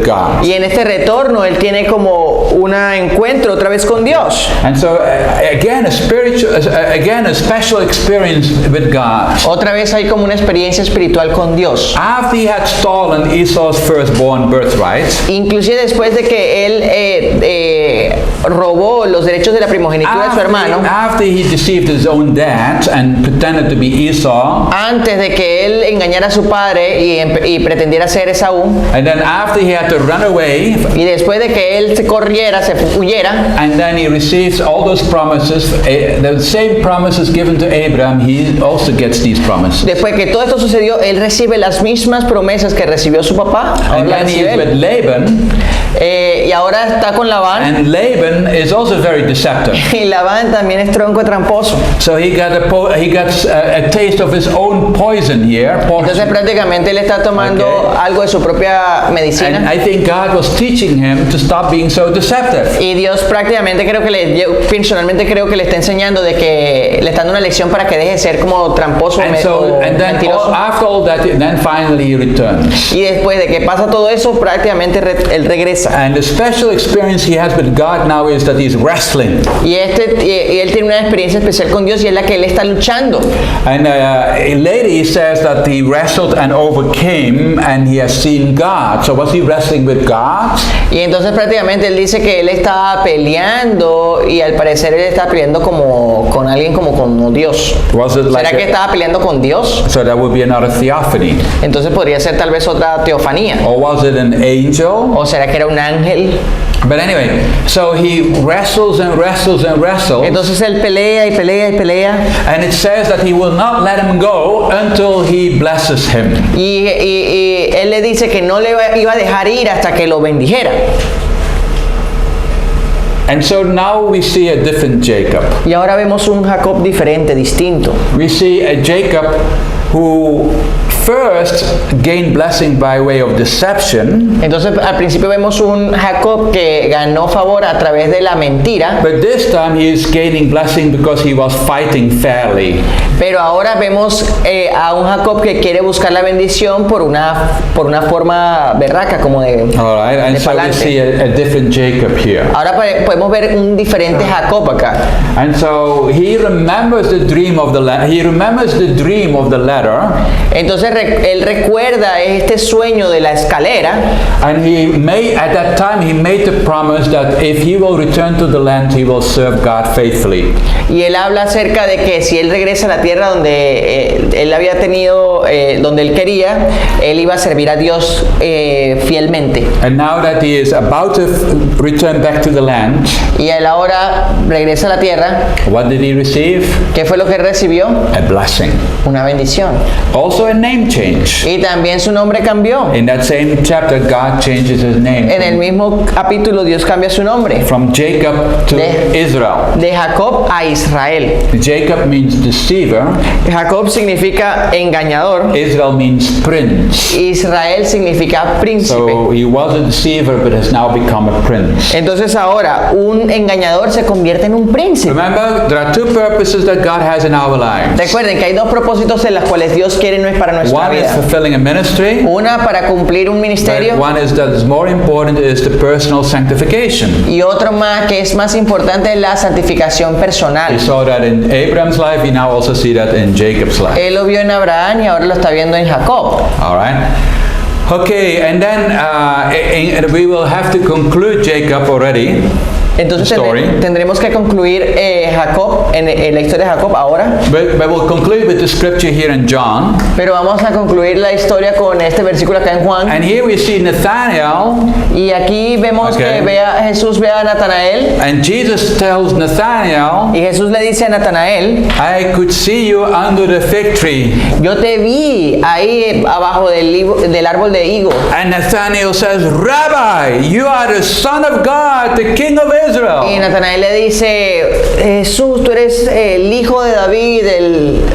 God. Y en este retorno él tiene como un encuentro otra vez con Dios. And so again a special experience with God. Otra vez hay como una experiencia espiritual con Dios. After he had stolen Esau's firstborn birthright, Inclusive después de que él robó los derechos de la primogenitura de su hermano, after he deceived his own dad and pretended to be Esau, antes de que él engañara a su padre y pretendiera ser Esaú, and then after he had to run away, y después de que él se huyera, and then he receives all those promises, the same promises given to Abraham, he also gets these promises. después que todo esto sucedió, él recibe las mismas promesas que recibió su papá. And then he is with Laban, Y ahora está con Labán. and Laban is also very deceptive. Y Labán también es tronco tramposo. So he got a taste of his own poison here. Entonces prácticamente él está tomando algo de su propia And medicina. I think God was teaching him to stop being so deceptive. Y Dios prácticamente yo personalmente creo que le está enseñando de que le está dando una lección para que deje de ser como tramposo And then mentiroso. after all that, then finally he returns. Y después de que pasa todo eso, prácticamente él regresa. And the special experience he has with God now is that he's wrestling. Y él tiene una experiencia especial con Dios y es la que él está luchando. And later he says that he wrestled and overcame and he has seen God. So was he wrestling with God? Y entonces prácticamente él dice que él estaba peleando y al parecer él estaba peleando como con alguien como Dios. Was it ¿Será like que estaba peleando con Dios? so that would be another theophany? Entonces podría ser tal vez otra teofanía. Or was it an angel? ¿O será que era un ángel? But anyway, so he wrestles and wrestles and wrestles. Entonces él pelea y pelea y pelea. And it says that he will not let him go until he blesses him. Y él le dice que no le iba a dejar ir hasta que lo bendijera. And so now we see a different Jacob. Y ahora vemos un Jacob diferente, distinto. We see a Jacob who first gained blessing by way of deception, Entonces al principio vemos un Jacob que ganó favor a través de la mentira, but this time he is gaining blessing because he was fighting fairly. pero ahora vemos a un Jacob que quiere buscar la bendición por una forma berraca, como de All right, and de so we palante. see a different Jacob here. Ahora podemos ver un diferente Jacob acá. And so he remembers the dream of the ladder, Entonces él recuerda este sueño de la escalera, and at that time he made the promise that if he will return to the land, he will serve God faithfully. y él habla acerca de que si él regresa a la tierra donde él había tenido, donde él quería, él iba a servir a Dios fielmente. And now that he is about to return back to the land, Y él ahora regresa a la tierra. what did he receive? ¿Qué fue lo que recibió? A blessing. Una bendición. Also a name change. Y también su nombre cambió. In that same chapter, God changes his name En el mismo capítulo Dios cambia su nombre. from Jacob to De- Israel. De Jacob a Israel. Jacob means deceiver. Jacob significa engañador. Israel means prince. Israel significa príncipe. So he was a deceiver, but has now become a prince. Entonces ahora un engañador se convierte en un príncipe. Remember, there are two purposes that God has in our lives. Recuerden que hay dos propósitos en los cuales Dios quiere para nuestra One is vida. fulfilling a ministry. Una para cumplir un But ministerio one is that is more important is the personal sanctification. y otro más que es más importante es la santificación personal. We saw that in Abraham's life. We now also see that in Jacob's life. Él lo vio en Abraham y ahora lo está viendo en Jacob. All right. Okay, and then we will have to conclude Jacob already. Entonces Story. tendremos que concluir Jacob, en la historia de Jacob ahora, But we'll conclude with the scripture here in John. pero vamos a concluir la historia con este versículo acá en Juan. And here we see Nathanael, Y aquí vemos Okay. que Jesús ve a Natanael and Jesus tells Nathanael, y Jesús le dice a Natanael, I could see you under the fig tree. yo te vi ahí abajo del árbol de higo. And Nathanael says, Rabbi, you are the Son of God, the King of of Israel. Y Natanael le dice, Jesús, tú eres el hijo de David,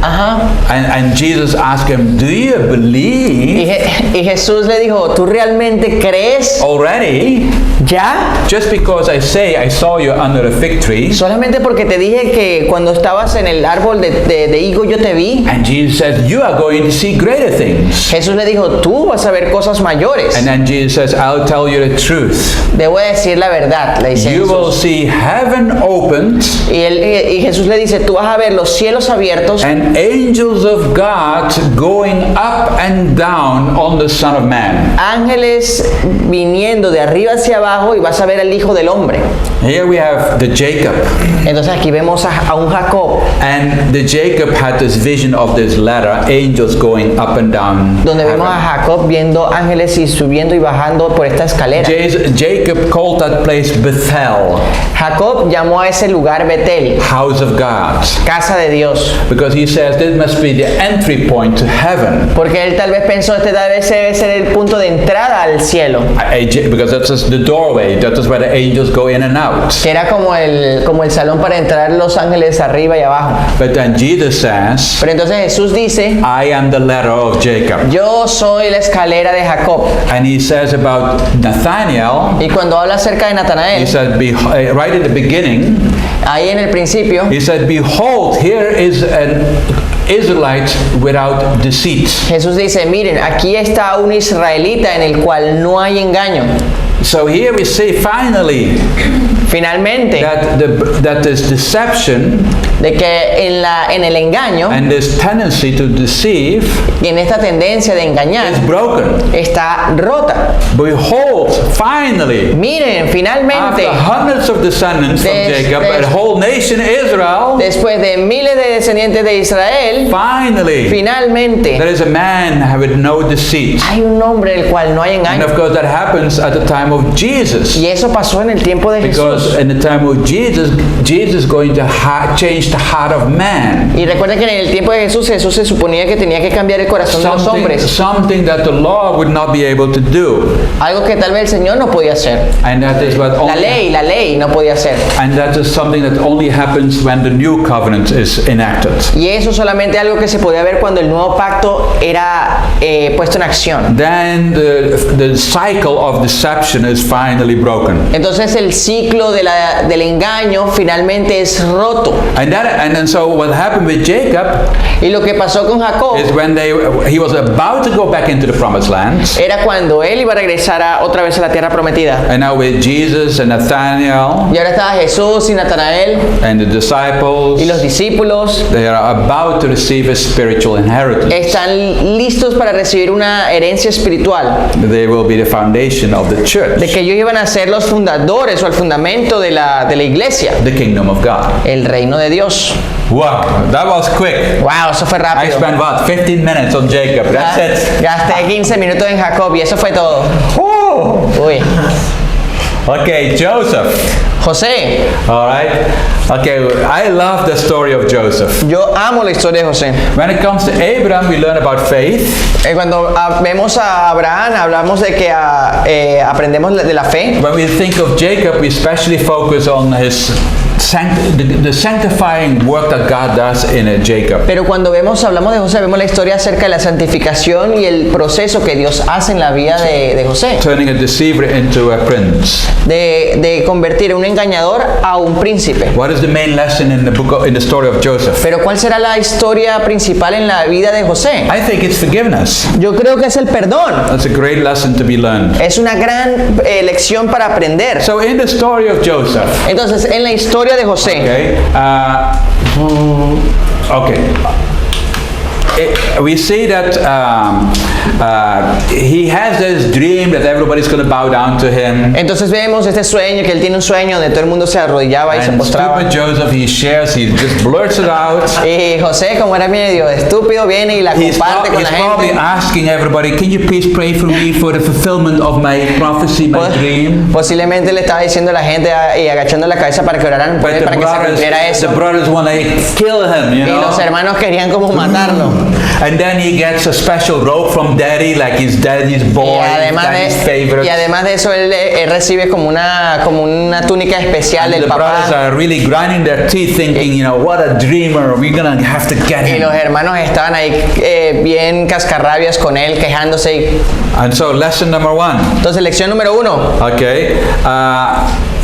And Jesus asked him, do you believe Y Jesús le dijo, ¿tú realmente crees already? ya? Just because I say I saw you under a fig tree. Solamente porque te dije que cuando estabas en el árbol de higo yo te vi. And Jesus says, you are going to see greater things. Jesús le dijo, tú vas a ver cosas mayores. And then Jesus says, I'll tell you the truth. Debo decir la verdad, le dice You will Jesús. see heaven opened Y Jesús le dice, tú vas a ver los cielos abiertos and angels of God going up and down on the Son of Man. ángeles viniendo de arriba hacia abajo y vas a ver al Hijo del Hombre. Here we have the Jacob. Entonces aquí vemos a un Jacob And the Jacob had this vision of this ladder, angels going up and down. donde vemos a heaven. Jacob viendo ángeles y subiendo y bajando por esta escalera. Jacob called that place Bethel, Jacob llamó a ese lugar Betel, house of God, casa de Dios, because he says this must be the entry point to heaven. porque él tal vez pensó este tal vez debe ser el punto de entrada al cielo, Because that's just the doorway, that is where the angels go in and out. que era como el salón para entrar los ángeles arriba y abajo. But then Jesus says, Pero entonces Jesús dice, I am the ladder of Jacob. yo soy la escalera de Jacob. And he says about Nathaniel, Y cuando habla acerca de he Natanael, said, right in the beginning, ahí en el principio, he said, behold, here is an Israelite without deceit. Jesús dice, miren, aquí está un israelita en el cual no hay engaño. So here we see finally Finalmente, that this deception de que en el engaño and this tendency to deceive y en esta tendencia de engañar is broken. está rota. Behold, finally, Miren, after finalmente, hundreds of descendants from Jacob, a whole nation Israel, después de miles de descendientes de Israel, finally, finalmente there is a man with no deceit. hay un hombre el cual no hay And engaño. of course that happens at the time of Jesus. Y eso pasó en el tiempo de Jesús. Because in the time of Jesus, Jesus is going to change the heart of man. Y recuerden que en el tiempo de Jesús, Jesús se suponía que tenía que cambiar el corazón de los hombres. Something that the law would not be able to do. Algo que tal vez el Señor no podía hacer. And that is what La only, ley no podía hacer. and that is something that only happens when the new covenant is enacted. Y eso solamente algo que se podía ver cuando el nuevo pacto era puesto en acción. Then the cycle of deception is finally broken. Entonces el ciclo del engaño finalmente es roto. And then so what happened with Jacob Y lo que pasó con Jacob is when he was about to go back into the promised land. era cuando él iba a regresar otra vez a la tierra prometida. And now with Jesus and Nathaniel Y ahora estaba Jesús y Natanael and the disciples, y los discípulos they are about to receive a spiritual inheritance. están listos para recibir una herencia espiritual, They will be the foundation of the church, de que ellos iban a ser los fundadores o el fundamento de la iglesia, the kingdom of God. el reino de Dios. Wow, that was quick. Wow, eso fue I rápido. spent what, 15 minutes on Jacob. That's it. Gasté 15 minutos en Jacob y eso fue todo. Woo. Uy. Okay, Joseph. José, All right. Okay, I love the story of Joseph. yo amo la historia de José. When it comes to Abraham, we learn about faith. Cuando vemos a Abraham, hablamos de que aprendemos de la fe. When we think of Jacob, we especially focus on his the sanctifying work that God does in Jacob. Pero cuando hablamos de José, vemos la historia acerca de la santificación y el proceso que Dios hace en la vida de José. Turning a deceiver into a prince. De convertir a un engañador a un príncipe. What is the main lesson in the story of Joseph? Pero ¿cuál será la historia principal en la vida de José? I think it's forgiveness. Yo creo que es el perdón. That's a great lesson to be learned. Es una gran lección para aprender. So in the story of Joseph, Entonces, en la historia de José, we see that he has this dream that everybody's going to bow down to him. entonces vemos este sueño, que él tiene un sueño donde todo el mundo se arrodillaba y se And postraba. stupid Joseph, he just blurts it out. Y José, como era medio estúpido, viene y la comparte con la probably gente. asking everybody, can you please pray for me for the fulfillment of my prophecy, my dream? Posiblemente le estaba diciendo a la gente y agachando la cabeza para que oraran por But él, para que se cumpliera eso. the brothers want to kill him, you Y know. los hermanos querían como matarlo. And then he gets a special robe from daddy, like his daddy's boy, daddy's favorite. y además de eso, él recibe como una túnica especial And del the brothers papá. are really grinding their teeth thinking, you know, what a dreamer, we're gonna have to get Y him. los hermanos estaban ahí bien cascarrabias con él, quejándose. And so lesson number 1, Entonces, lección número 1. okay,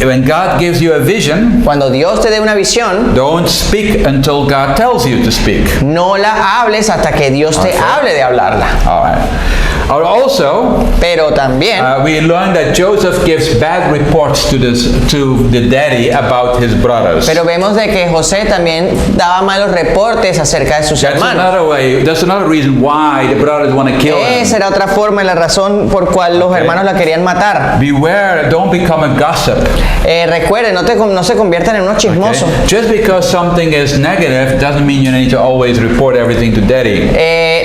when God gives you a vision, Cuando Dios te dé una visión, don't speak until God tells you to speak. no la hables hasta que Dios te Okay. hable de hablarla. All right. Also, Pero también we learned that Joseph gives bad reports to the daddy about his brothers. Pero vemos de que José también daba malos reportes acerca de sus That's hermanos. another way. That's another reason why the brothers want to kill him. Esa era otra forma y la razón por cual los hermanos la querían matar. Beware! Don't become a gossip. Recuerden, no se conviertan en unos Okay? chismosos. Just because something is negative doesn't mean you need to always report everything to daddy.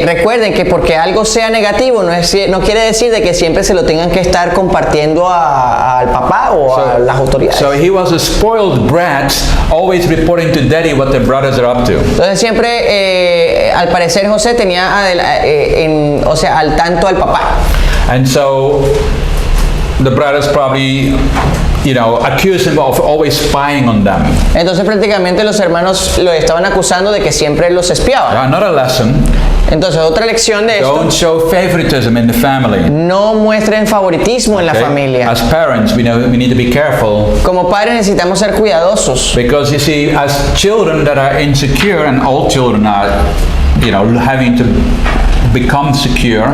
Recuerden que porque algo sea negativo no quiere decir de que siempre se lo tengan que estar compartiendo al papá o a las autoridades. So he was a spoiled brat, always reporting to daddy what the brothers are up to. Entonces siempre, al parecer José tenía al tanto al papá. And so the brothers probably, you know, accused him of always spying on them. Entonces prácticamente los hermanos lo estaban acusando de que siempre los espiaba. Another lesson, Entonces otra lección de esto: don't show favoritism in the family. no muestren favoritismo en la Okay? familia. As parents, we need to be careful. Como padres necesitamos ser cuidadosos. Because you see, as children that are insecure, and all children are, you know, having to become secure,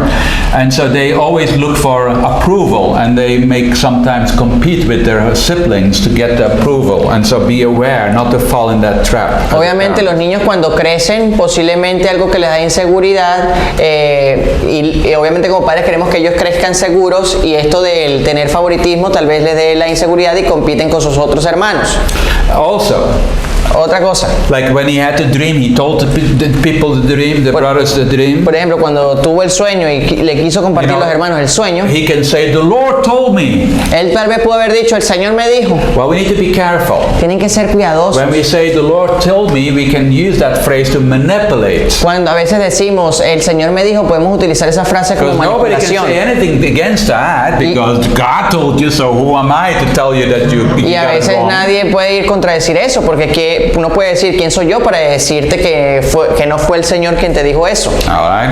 and so they always look for approval, and they make sometimes compete with their siblings to get the approval, and so be aware not to fall in that trap. Obviamente los niños cuando crecen, posiblemente algo que les da inseguridad, y obviamente como padres queremos que ellos crezcan seguros, y esto del tener favoritismo tal vez les dé la inseguridad y compiten con sus otros hermanos. Also, Otra cosa, like when he had the dream, he told the people the dream, the brothers the dream. por ejemplo, cuando tuvo el sueño y le quiso compartir You a know, los hermanos el sueño, He can say, "The Lord told me." él tal vez pudo haber dicho, el Señor me dijo. Well, we need to be careful. Tienen que ser cuidadosos. When we say, "The Lord told me," we can use that phrase to manipulate. Cuando a veces decimos, el Señor me dijo, podemos utilizar esa frase como Because nobody can manipulación. say anything against that because God told you, so who am I to tell you that you Y a got it veces wrong? nadie puede ir contradecir eso, porque uno puede decir, ¿quién soy yo para decirte que no fue el Señor quien te dijo eso? All right.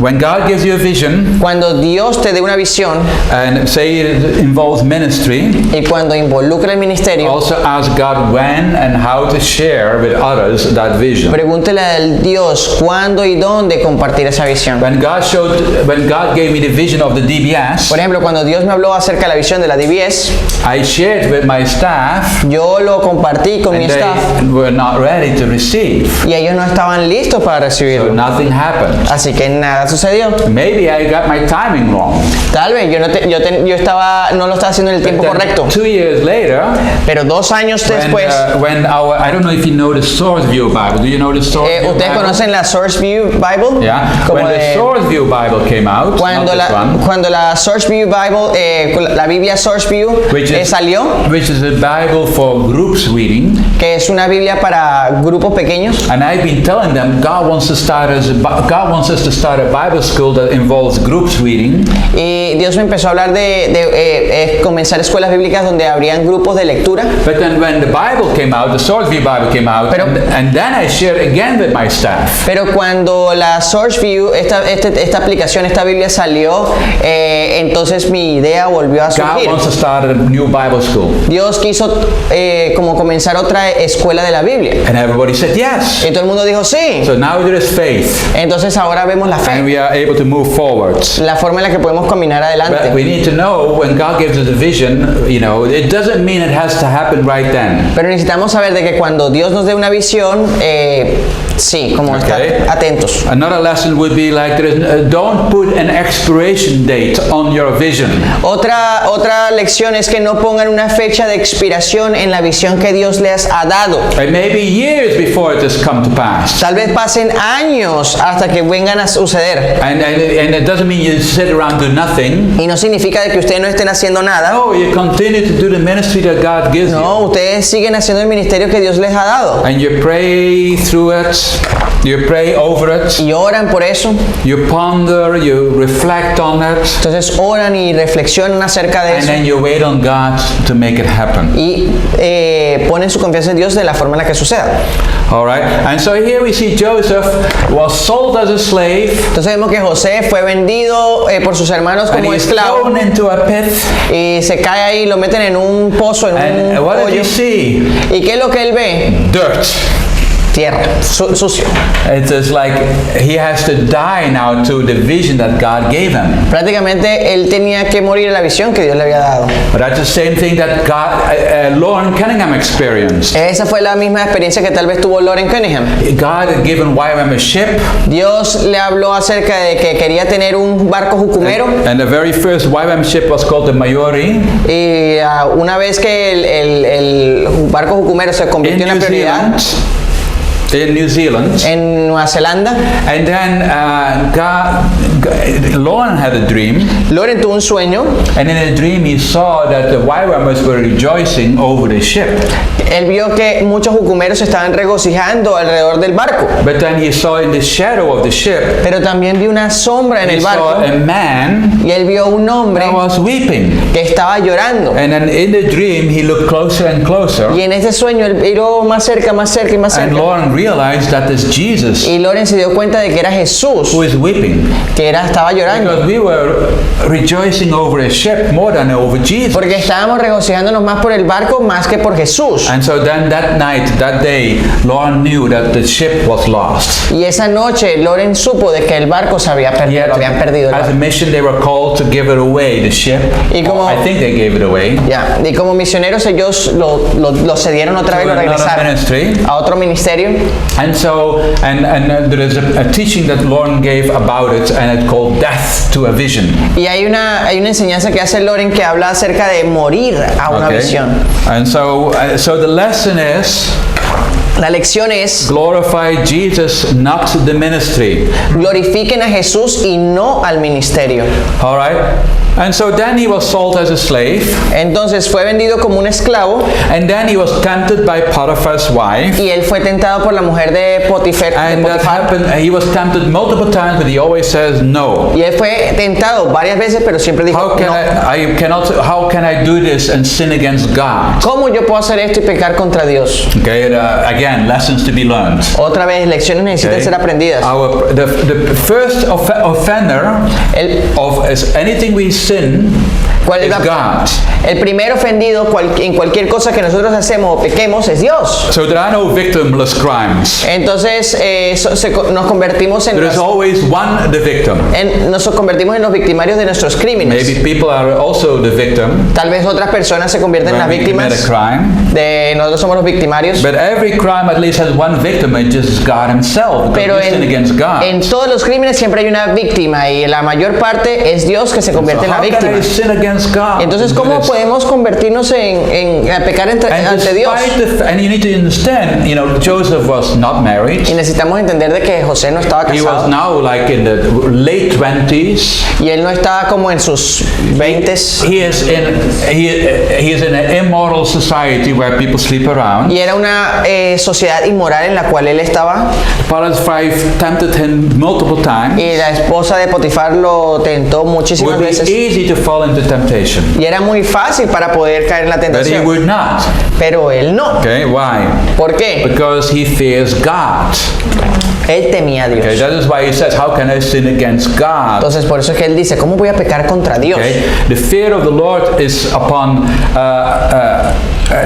When God gives you a vision, Cuando Dios te dé una visión and say it involves ministry, y cuando involucra el ministerio, also ask God when and how to share with others that vision. pregúntele al Dios cuándo y dónde compartir esa visión. When God gave me the vision of the DBS, Por ejemplo, cuando Dios me habló acerca de la visión de la DBS, I shared with my staff, yo lo compartí con mi and staff they were not ready to receive. y ellos no estaban listos para So recibirlo. nothing happened. Así que nada sucedió. Maybe I got my timing wrong. Tal vez yo no lo estaba haciendo en el tiempo But then correcto. 2 years later, Pero 2 años después, when I don't know if you know the Source View Bible. Do you know the Source View ¿ustedes Bible? conocen la Source View Bible? Yeah. Como When the de- Source View Bible came out, cuando not this one, cuando la Source View Bible, la Biblia Source View salió, which is a Bible for groups reading, que es una Biblia para grupos pequeños, and I've been telling them God wants us to start a Bible school that involves groups reading. y Dios me empezó a hablar de comenzar escuelas bíblicas donde habrían grupos de lectura. But then when the Bible came out, the Source View Bible came out, Pero- and then I shared again with my staff. Pero cuando la Source View, esta aplicación, esta Biblia salió, entonces mi idea volvió a God surgir. wants to start a new Bible school. Dios quiso como comenzar otra escuela de la Biblia. And everybody said yes. Y todo el mundo dijo sí. So now there is faith, Entonces ahora vemos la and fe, we are able to move forward. la forma en la que podemos caminar But we adelante. need to know when God gives us a vision, you know, it doesn't mean it has to happen right then. Pero necesitamos saber de que cuando Dios nos dé una visión, sí, como Okay. estar atentos. Another lesson would be like, don't put an expiration date on your vision. Otra lección es que no pongan una fecha de expiración en la visión que Dios les ha dado. It may be years before it has come to pass. Tal vez pasen años hasta que vengan a suceder. And it doesn't mean you sit around do nothing. Y no significa de que ustedes no estén haciendo nada. No, you continue to do the ministry that God gives No, you. ustedes siguen haciendo el ministerio que Dios les ha dado. And you pray through it, You pray over it. y oran por eso. You ponder, you reflect on it, Entonces oran y reflexionan acerca de and eso then you wait on God to make it happen. y ponen su confianza en Dios de la forma en la que suceda. All right. And so here we see Joseph was sold as a slave, Entonces vemos que José fue vendido por sus hermanos and como he's esclavo thrown into a pit. y se cae ahí, lo meten en un pozo, en And un what does hoyo. he see? ¿Y qué es lo que él ve? Dirt. Tierra, sucio. It is like he has to die now to the vision that God gave him. Prácticamente él tenía que morir a la visión que Dios le había dado. But that's the same thing that Lauren Cunningham experienced. Esa fue la misma experiencia que tal vez tuvo Lauren Cunningham. God had given YWAM a ship, Dios le habló acerca de que quería tener un barco jucumero and the very first YWAM ship was called the Mayori y una vez que el barco jucumero se in convirtió en la New prioridad Zealand. In New Zealand. en Nueva Zelanda, And then Lauren had a dream, Lauren tuvo un sueño. and in a dream he saw that the YWAMers were rejoicing over the ship. Él vio que muchos jucumeros se estaban regocijando alrededor del barco, But then he saw in the shadow of the ship, pero también vio una sombra en he el saw barco a man y él vio un hombre that was weeping. que estaba llorando. And then in the dream he looked closer and closer, Y en este sueño él miró más cerca y más and cerca. Lauren realized that is Jesus Y Lauren se dio cuenta de que era Jesús, who is weeping. que estaba llorando. Because we were rejoicing over a ship more than over Jesus. Porque estábamos regocijándonos más por el barco más que por Jesús. And so then that night, that day, Lauren knew that the ship was lost. Y esa noche Lauren supo de que el barco se había perdido, Yet, lo habían perdido. as a mission, they were called to give it away, the ship. Y como- I think they gave it away. Ya, y como misioneros ellos lo cedieron otra vez, To lo another regresaron ministry. a otro ministerio. And so, there is a teaching that Lauren gave about it, and it's called Death to a Vision. Y hay una enseñanza que hace Lauren que habla acerca de morir a una Okay? visión. And so the lesson is La lección es, glorify Jesus, not the ministry. glorifiquen a Jesús y no al ministerio. All right? And so then he was sold as a slave, Entonces fue vendido como un esclavo and then he was tempted by Potiphar's wife. y él fue tentado por la mujer de Potifar. And that happened, he was tempted multiple times, but he always says no. Y él fue tentado varias veces, pero siempre dijo, How can no. how can I do this and sin against God? ¿Cómo yo puedo hacer esto y pecar contra Dios? Okay, again, lessons to be learned. Otra vez, lecciones necesitan Okay? ser aprendidas. The first offender El, of anything we sin ¿Cuál es is la- God. el primer ofendido en cualquier cosa que nosotros hacemos o pequemos es Dios. So there are no victimless crimes. Entonces nos convertimos There is always the victim. nos convertimos en los victimarios de nuestros crímenes. Maybe people are also the victim Tal vez otras personas se convierten en las when we commit a víctimas crime. nosotros somos los victimarios. But every crime at least has one victim, and just God Himself. Because Pero we sin against God. en todos los crímenes siempre hay una víctima y la mayor parte es Dios que se convierte en la How can víctima. I sin against God? Entonces, ¿cómo Goodness. podemos convertirnos en pecar And ante Dios? and you need to understand, Joseph was not married. Y necesitamos entender de que José no estaba He was casado now like in the late 20s. y él no estaba como en sus 20s He is in an immoral society where people sleep around. y era una sociedad inmoral en la cual él estaba Potiphar's wife tempted him multiple times. y la esposa de Potifar lo tentó It muchísimas would be veces easy to fall into temptation, y era muy fácil para poder caer en la but he tentación, would not. pero él no. Okay, why? ¿Por qué? Because he fears God. Él temía a Dios. Okay, that is why he says, "How can I sin against God?" Entonces por eso es que él dice, ¿cómo voy a pecar contra Dios? Okay, the fear of the Lord is upon.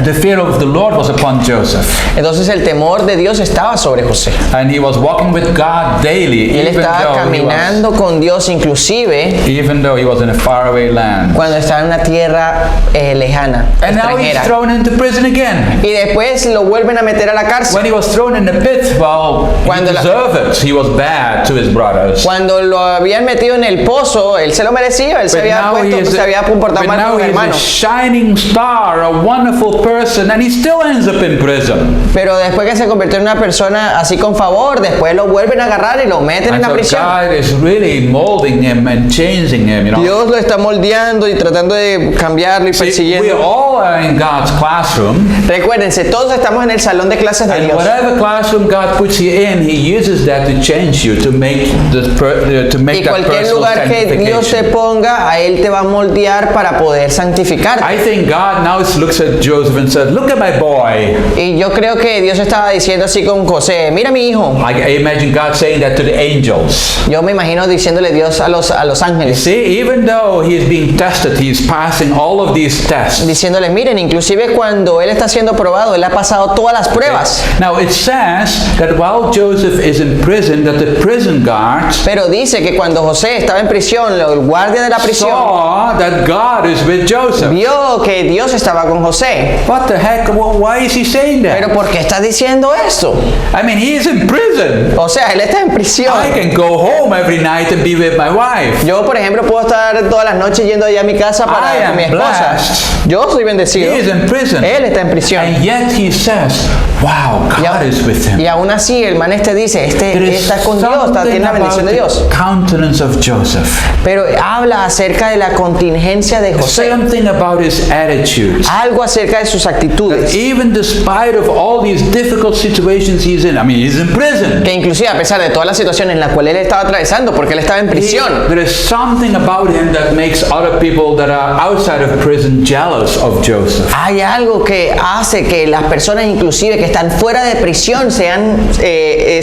The fear of the Lord was upon Joseph, Entonces el temor de Dios estaba sobre José. and he was walking with God daily, Y él estaba caminando con Dios even though he was in a faraway land. cuando estaba en una tierra lejana, And now he's extranjera. thrown into prison again. Y después lo vuelven a meter a la cárcel. When he was thrown in the pit, well, he Cuando la- deserved it. He was bad to his brothers. Cuando lo habían metido en el pozo, él se lo merecía, él se But había now he puesto, is se había comportado but mal now con los he is a hermanos. shining star, a wonderful wonderful person, and he still ends up in prison. Pero después que se convirtió en una persona así con favor, después lo vuelven a agarrar y lo meten en And la so prisión. God is really molding him and changing him, you know. Dios lo está moldeando y tratando de cambiarlo y See, we persiguiendo. all are in God's classroom, Recuérdense, todos estamos en el salón de clases de and Dios. whatever classroom God puts you in, He uses that to change you, to make Y that cualquier personal lugar que Dios te sanctification. ponga, a Él te va a moldear para poder santificarte. I think God now looks at Joseph and says, "Look at my boy." Y yo creo que Dios estaba diciendo así con José, mira mi hijo. I imagine God saying that to the angels. Yo me imagino diciéndole Dios a los You ángeles, see, even though he is being tested, he is passing all of these tests. diciéndole, miren, inclusive cuando Él está siendo probado, Él ha pasado todas las pruebas. Now it says that while Joseph is in prison, that the prison guards Pero dice que cuando José estaba en prisión, el guardia de la prisión saw that God is with Joseph. vio que Dios estaba con José. What the heck? Why is he saying Pero that? ¿por qué está diciendo esto? I mean, he is in prison. O sea, Él está en prisión. I can go home every night and be with my wife. Yo, por ejemplo, puedo estar todas las noches yendo allá a mi casa I para am con mi esposa. blessed. Yo soy He bendecido. is in prison. Él está en prisión. And yet he says, wow, Y, God is with him. y aún así, el man este dice, There is está con Dios, something tiene la about bendición de Dios. the countenance of Joseph. Pero habla acerca de la contingencia de José. Something about his attitude. Algo acerca de sus actitudes. Even despite of all these difficult situations he's in, I mean, he's in prison. Que inclusive a pesar de todas las situaciones en las cuales él estaba atravesando, porque él estaba en prisión, There is something about him that makes other people that are outside of prison jealous of Joseph. hay algo que hace que las personas inclusive que están fuera de prisión sean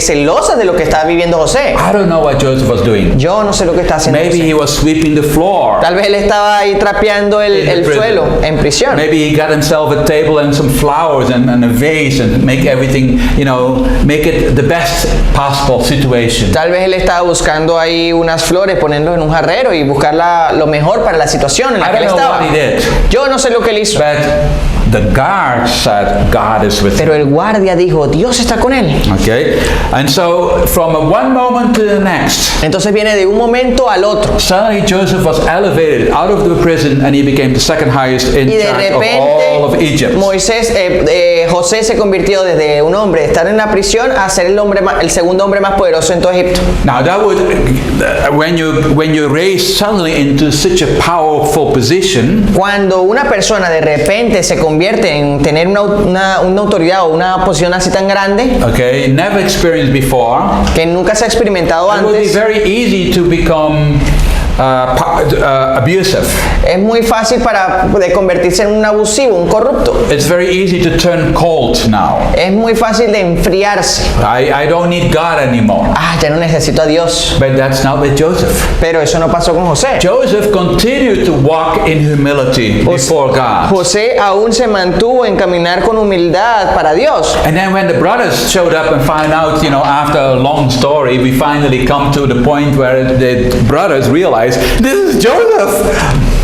celosas de lo que está viviendo José. I don't know what Joseph was doing. Yo no sé lo que está haciendo Maybe José. he was sweeping the floor. Tal vez él estaba ahí trapeando In the el prison. suelo en prisión. Maybe he got himself a table and some flowers and a vase and make everything, make it the best possible situation. Tal vez él estaba buscando ahí unas flores, poniéndolas en un jarrero y buscar lo mejor para la situación en la I que él don't know estaba. what he did, Yo no sé lo que él hizo, but the guard said God is with him. pero el guardia dijo, Dios está con él. Okay? And so from one moment to the next, Entonces viene de un momento al otro. suddenly Joseph was elevated out of the prison and he became the second highest in Y de charge of repente all of Egypt. José se convirtió desde un hombre de estar en la prisión a ser el segundo hombre más poderoso en todo Egipto. Now that would, when you raise suddenly into such a powerful position, Cuando una persona de repente se convierte en tener una autoridad o una posición así tan grande okay, never experienced before, que nunca se ha experimentado it would be antes, very easy to become abusive. es muy fácil de convertirse en un abusivo, un corrupto. It's very easy to turn cold now. Es muy fácil de enfriarse. I don't need God anymore. Ya no necesito a Dios. But that's not with Joseph. Pero eso no pasó con José. Joseph continued to walk in humility before God. José aún se mantuvo en caminar con humildad para Dios. And then when the brothers showed up and found out, after a long story, we finally come to the point where the brothers realize, this is Joseph,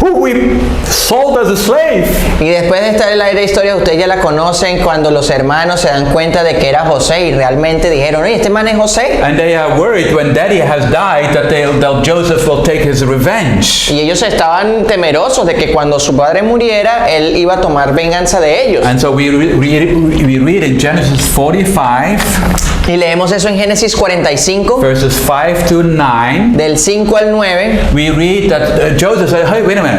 who we sold as a slave. Y después de estar en la historia, ustedes ya la conocen, cuando los hermanos se dan cuenta de que era José y realmente dijeron, oye, este man es José. And they are worried when daddy has died that Joseph will take his revenge. Y ellos estaban temerosos de que cuando su padre muriera, él iba a tomar venganza de ellos. And so we read in Genesis 45, Y leemos eso en Génesis 45, verses 5 to 9. del 5 al 9. We read that Joseph said, hey, wait a minute.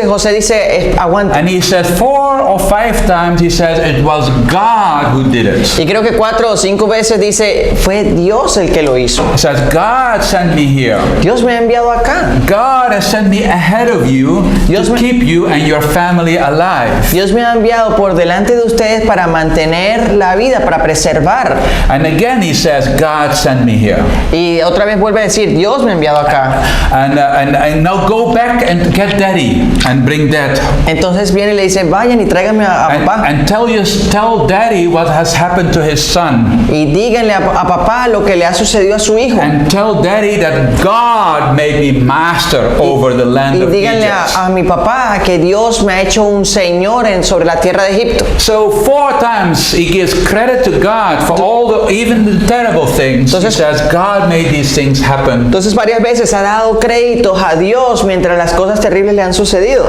José dice, aguanta. And he says 4 or 5 times, he says, it was God who did it. Y creo que 4 o 5 veces dice, fue Dios el que lo hizo. He says, God sent me here. Dios me ha enviado acá. God has sent me ahead of you Dios to me- keep you and your family alive. Dios me ha enviado por delante de ustedes para mantener la vida, para preservar. And again he says, God sent me here. Y otra vez vuelve a decir, Dios me ha enviado acá. And now go back and get daddy and bring dad. Entonces viene y le dice, vayan y tráiganme a papá. And tell daddy what has happened to his son. Y díganle a papá lo que le ha sucedido a su hijo. And tell daddy that God made me master over the land Y of díganle Egypt. a mi papá que Dios me ha hecho un señor sobre la tierra de Egipto. So 4 times he gives credit to God for all even the terrible things. He Entonces- says, God made these things happen. Entonces varias veces ha dado dado créditos a Dios mientras las cosas terribles le han sucedido.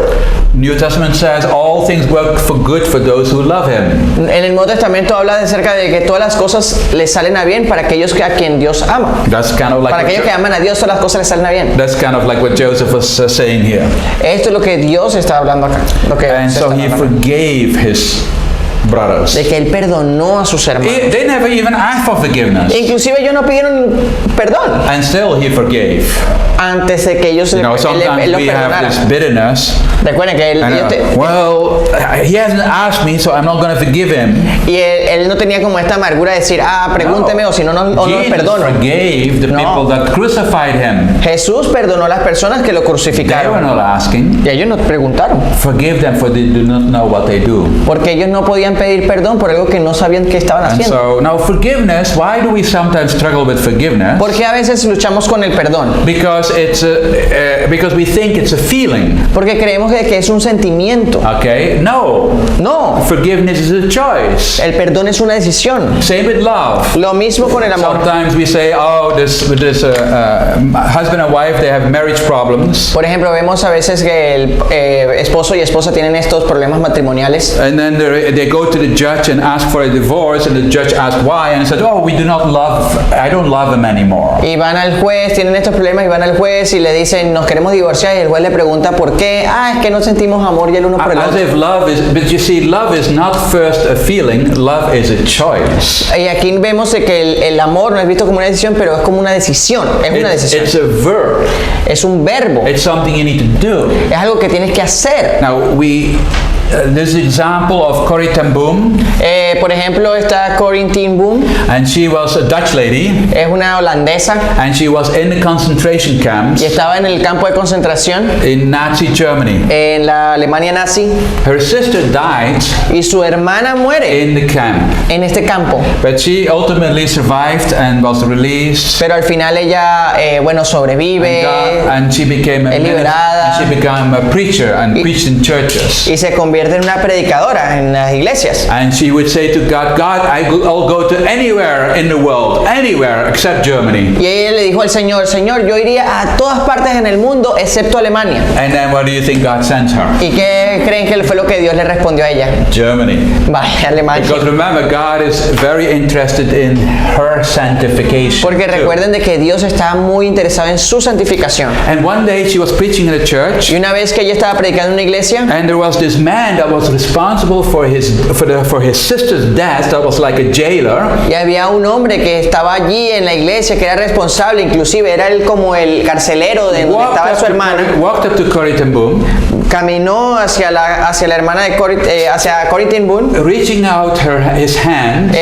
New Testament says all things work for good for those who love him. En el Nuevo Testamento habla acerca de que todas las cosas le salen a bien para aquellos a quien Dios ama. That's kind of like Para aquellos que aman a Dios, todas las cosas le salen a bien. that's kind of like what Joseph was saying here. Esto es lo que Dios está hablando acá. Lo que And se so está he hablando acá. forgave his brothers. De que Él perdonó a sus hermanos. They never even asked for forgiveness. Inclusive ellos no pidieron perdón And still he forgave. antes de que ellos You know, él sometimes los we have this perdonaran. bitterness. Recuerden que And, well, he hasn't asked me, so I'm not going to forgive him. y él no tenía como esta amargura de decir, pregúnteme o si no, no los Jesus perdono. forgave the No. people that crucified him. Jesús perdonó a las personas que lo They were crucificaron. not asking. Y ellos nos preguntaron, Forgive them, for they do not know what they do. porque ellos no podían pedir perdón por algo que no sabían que estaban And haciendo. so now forgiveness. Why do we sometimes struggle with forgiveness? ¿Por qué a veces luchamos con el perdón? Because because we think it's a feeling. Porque creemos que es un sentimiento. Okay? No. No, Forgiveness is a choice. el perdón es una decisión. Same with love. Lo mismo con el amor. Sometimes we say, oh, this husband and wife, they have marriage problems. Por ejemplo, vemos a veces que el esposo y esposa tienen estos problemas matrimoniales. And then they go to the judge and ask for a divorce, and the judge asks why, and he said, oh, I don't love him anymore. Y van al juez, tienen estos problemas y van al juez y le dicen, nos queremos divorciar, y el juez le pregunta por qué. Es que no sentimos amor y el uno por el As otro. if love is, but you see, love is not first a feeling, love is a choice. Y aquí vemos de que el amor no es visto como una decisión, pero es como una decisión. Es una decisión. It's a verb. Es un verbo. It's something you need to do. Es algo que tienes que hacer. Now, there's an example of Corrie ten Boom, Por ejemplo, está Corinne ten Boom. and she was a Dutch lady, Es una holandesa and she was in the concentration camps y estaba en el campo de concentración in Nazi Germany. en la Alemania nazi Her sister died y su hermana muere in the camp, en este campo. but she ultimately survived and was released. Pero al final ella, sobrevive And she became a es minister, liberada. and she became a preacher and preached in churches. y se convierte en una predicadora en las iglesias. And she would say to God, I'll go to anywhere in the world, anywhere except Germany. Y ella le dijo al Señor, Señor, yo iría a todas partes en el mundo excepto Alemania. And then what do you think God sent her? ¿Y qué creen que fue lo que Dios le respondió a ella? Germany. Vaya, Alemania. Because remember, God is very interested in her sanctification. Porque too. recuerden de que Dios está muy interesado en su santificación. And one day she was preaching in a church, Y una vez que ella estaba predicando en una iglesia, and there was this man that was responsible for his sister's death, that was like a jailer. y había un hombre que estaba allí en la iglesia, que era responsable, inclusive era él como el carcelero de donde estaba su hermana. Walked up to Corrie ten Boom, Caminó hacia la hermana de hacia Corrie ten Boom, reaching out his hand,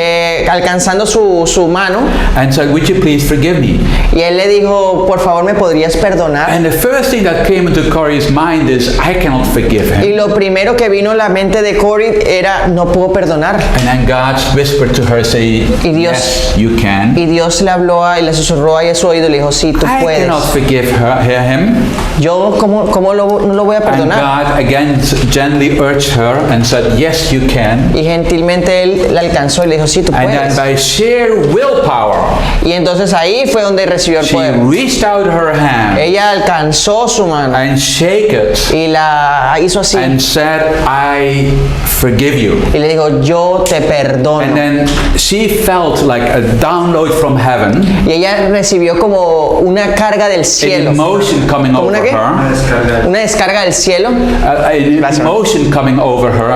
alcanzando su mano, and said, would you please forgive me? y él le dijo, por favor, ¿me podrías perdonar? And the first thing that came into Corrie's mind is, I cannot forgive Y him. lo primero que vino a la mente de Corrie era, no puedo perdonar. And then God whispered to her, say, Y Dios- yes, you can. Y Dios le habló y le susurró ahí a su oído y le dijo, sí, tú I puedes. cannot forgive him. Yo, ¿cómo no lo voy a And perdonar? God again gently urged her and said, yes, you can. Y gentilmente él la alcanzó y le dijo, sí, tú And then puedes. by sheer willpower, Y entonces ahí fue donde recibió el she poder. reached out her hand Ella alcanzó su mano and shake it y la hizo así. and said, I forgive you. Y le dijo, yo te And perdono. then she felt like a download from heaven, Y ella recibió como una carga del an cielo. emotion coming ¿Como over una qué? her, Una descarga del cielo. an Gracias. emotion coming over her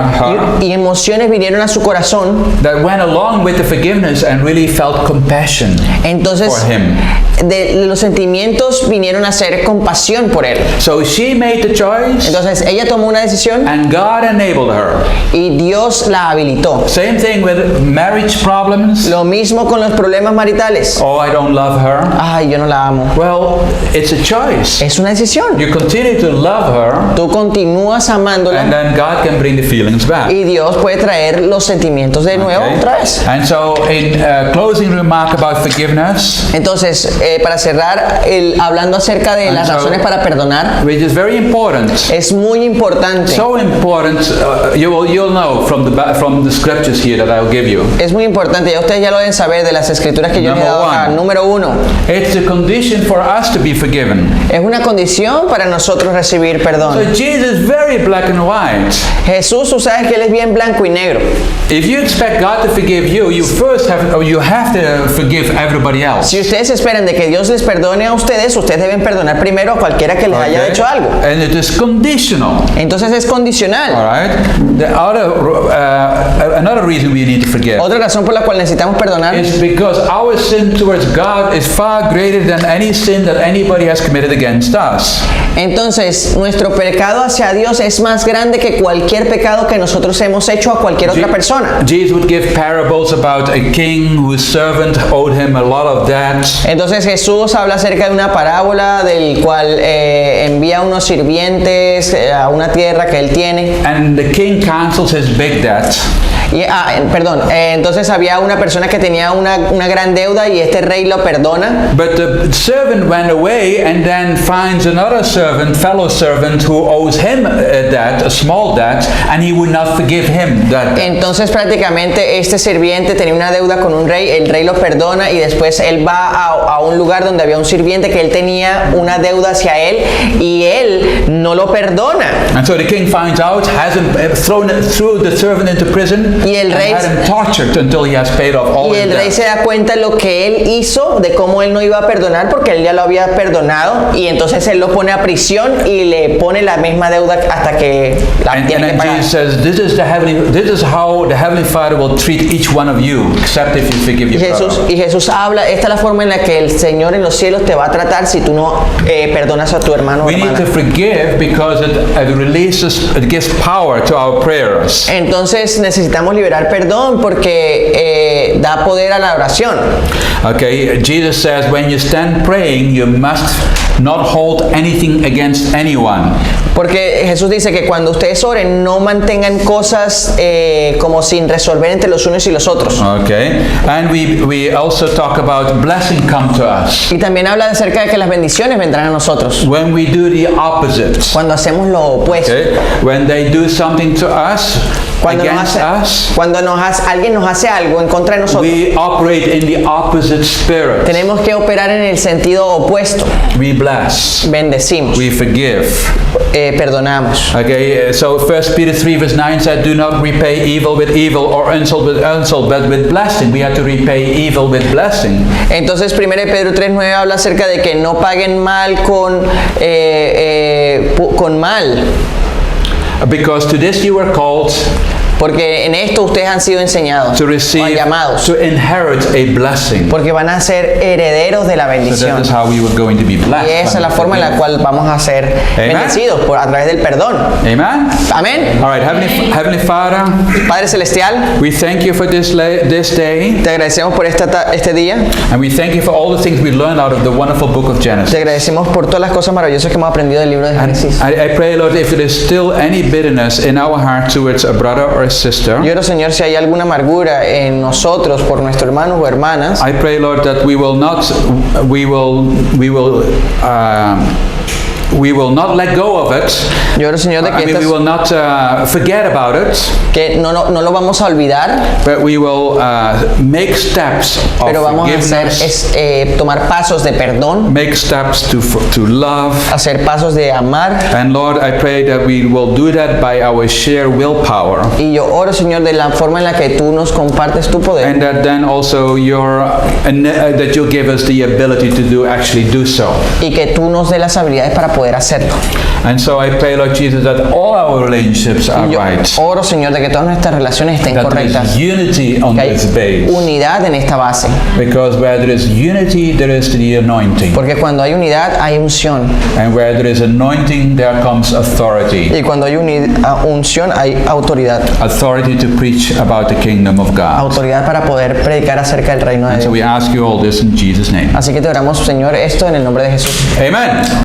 Y emociones vinieron a su corazón. that went along with the forgiveness and really felt compassion Entonces, for him. de los sentimientos vinieron a ser compasión por él. So she made the choice Entonces, ella tomó una decisión and God enabled her. y Dios la habilitó. Same thing with marriage problems. Lo mismo con los problemas maritales. Oh, I don't love her. Ay, yo no la amo. Well, it's a choice. Es una decisión. You continue to love her, Tú continúas and amándola then God can bring the feelings back. y Dios puede traer los sentimientos de nuevo Okay? otra vez. And so, in closing remark about forgiveness, Entonces, para cerrar, hablando acerca de las so- razones para perdonar, which is very important. es muy importante. So important, you'll know from the scriptures here that I'll give you. Es muy importante, ya ustedes ya lo deben saber de las escrituras que yo les he dado acá. Number Número 1, It's a condition for us to be forgiven. es una condición para nosotros recibir So perdón. Jesus is very black and white. Jesús, tú sabes que Él es bien blanco y negro. If you expect God to forgive you, you have to forgive everybody else. Si ustedes esperan de que Dios les perdone a ustedes deben perdonar primero a cualquiera que les haya Okay? hecho algo. And it is conditional. Entonces es All condicional. right. Another reason we need to forgive Otra razón por la cual necesitamos perdonar is because our sin towards God is far greater than any sin that anybody has committed against us. entonces nuestro pecado hacia Dios es más grande que cualquier pecado que nosotros hemos hecho a cualquier otra persona. Jesus would give parables about a king whose servant owed him a lot of debt. Entonces Jesús habla acerca de una parábola del cual envía unos sirvientes a una tierra que él tiene. And the king cancels his big debt. Entonces había una persona que tenía una gran deuda y este rey lo perdona. But the servant went away and then finds another fellow servant who owes him a debt, a small debt, and he would not forgive him that debt. Entonces prácticamente este sirviente tenía una deuda con un rey, el rey lo perdona y después él va a un lugar donde había un sirviente que él tenía una deuda hacia él y él no lo perdona. And so the king finds out, has him threw the servant into prison, Y el and rey- had him tortured until he has paid off all Y his el rey debt. se da cuenta de lo que él hizo, de cómo él no iba a perdonar porque él ya lo había perdonado y entonces él lo pone a prisión y le pone la misma deuda hasta que la And tiene que then pagar. Jesus says, this is how the Heavenly Father will treat each one of you, except if you forgive your brother. Y Jesús habla, esta es la forma en la que el Señor en los cielos te va a tratar si tú no perdonas a tu hermano o We need hermana. to forgive because it gives power to our prayers. Entonces necesitamos liberar perdón porque da poder a la oración. Okay, Jesus says when you stand praying, you must not hold anything against anyone. Porque Jesús dice que cuando ustedes oren no mantengan cosas como sin resolver entre los unos y los otros. Okay, and we also talk about blessing come to us Y también habla acerca de que las bendiciones vendrán a nosotros when we do the opposite. cuando hacemos lo opuesto. Okay, when they do something to us against us, Alguien nos hace algo en contra de nosotros, we operate in the opposite spirit. tenemos que operar en el sentido opuesto. We bless, Bendecimos, we forgive. perdonamos. Okay, so 1 Peter 3 verse 9 said, do not repay evil with evil or insult with insult, but with blessing. We have to repay evil with blessing. Entonces 1 Pedro 3:9 habla acerca de que no paguen mal con mal, Because to this you were called, porque en esto ustedes han sido enseñados to o receive, llamados, to inherit a blessing. porque van a ser herederos de la So bendición. that is how we were going to be blessed. Y esa es la forma en la cual vamos a ser Amen. bendecidos a través del perdón. Amen? Amén. All right, Heavenly Father, Padre Celestial, we thank you for this day, te agradecemos por este día. and we thank you for all the things we learned out of the wonderful book of Te Genesis. agradecemos por todas las cosas maravillosas que hemos aprendido del libro de Génesis. I pray, Lord, if there is still any bitterness in our heart towards a brother or a sister, Yo oro, Señor, si hay alguna amargura en nosotros por nuestros hermanos o hermanas, I pray, Lord, that we will not let go of it. yo oro, Señor, de que, We will not forget about it, que no lo vamos a olvidar, but we will make steps of pero vamos a hacer forgiveness, tomar pasos de perdón, make steps to love. hacer pasos de amar. And Lord, I pray that we will do that by our sheer willpower, Y yo oro, Señor, de la forma en la que tú nos compartes tu poder. and that then also that you'll give us the ability to actually do so. Y que tú nos dé las habilidades para poder hacerlo. And so I pray, Lord Jesus, that all our relationships are Y yo right, oro, Señor, de que todas nuestras relaciones estén that there is correctas. unity on Que hay this base, unidad en esta base. because where there is unity, there is the anointing, Porque cuando hay unidad, hay unción. and where there is anointing, there comes authority, Y cuando hay unción, hay autoridad. authority to preach about the kingdom of God. Autoridad para poder predicar acerca del reino de And so Dios. we ask you all this in Jesus' name. Así que te oramos, Señor, esto en el nombre de Jesús. Amen.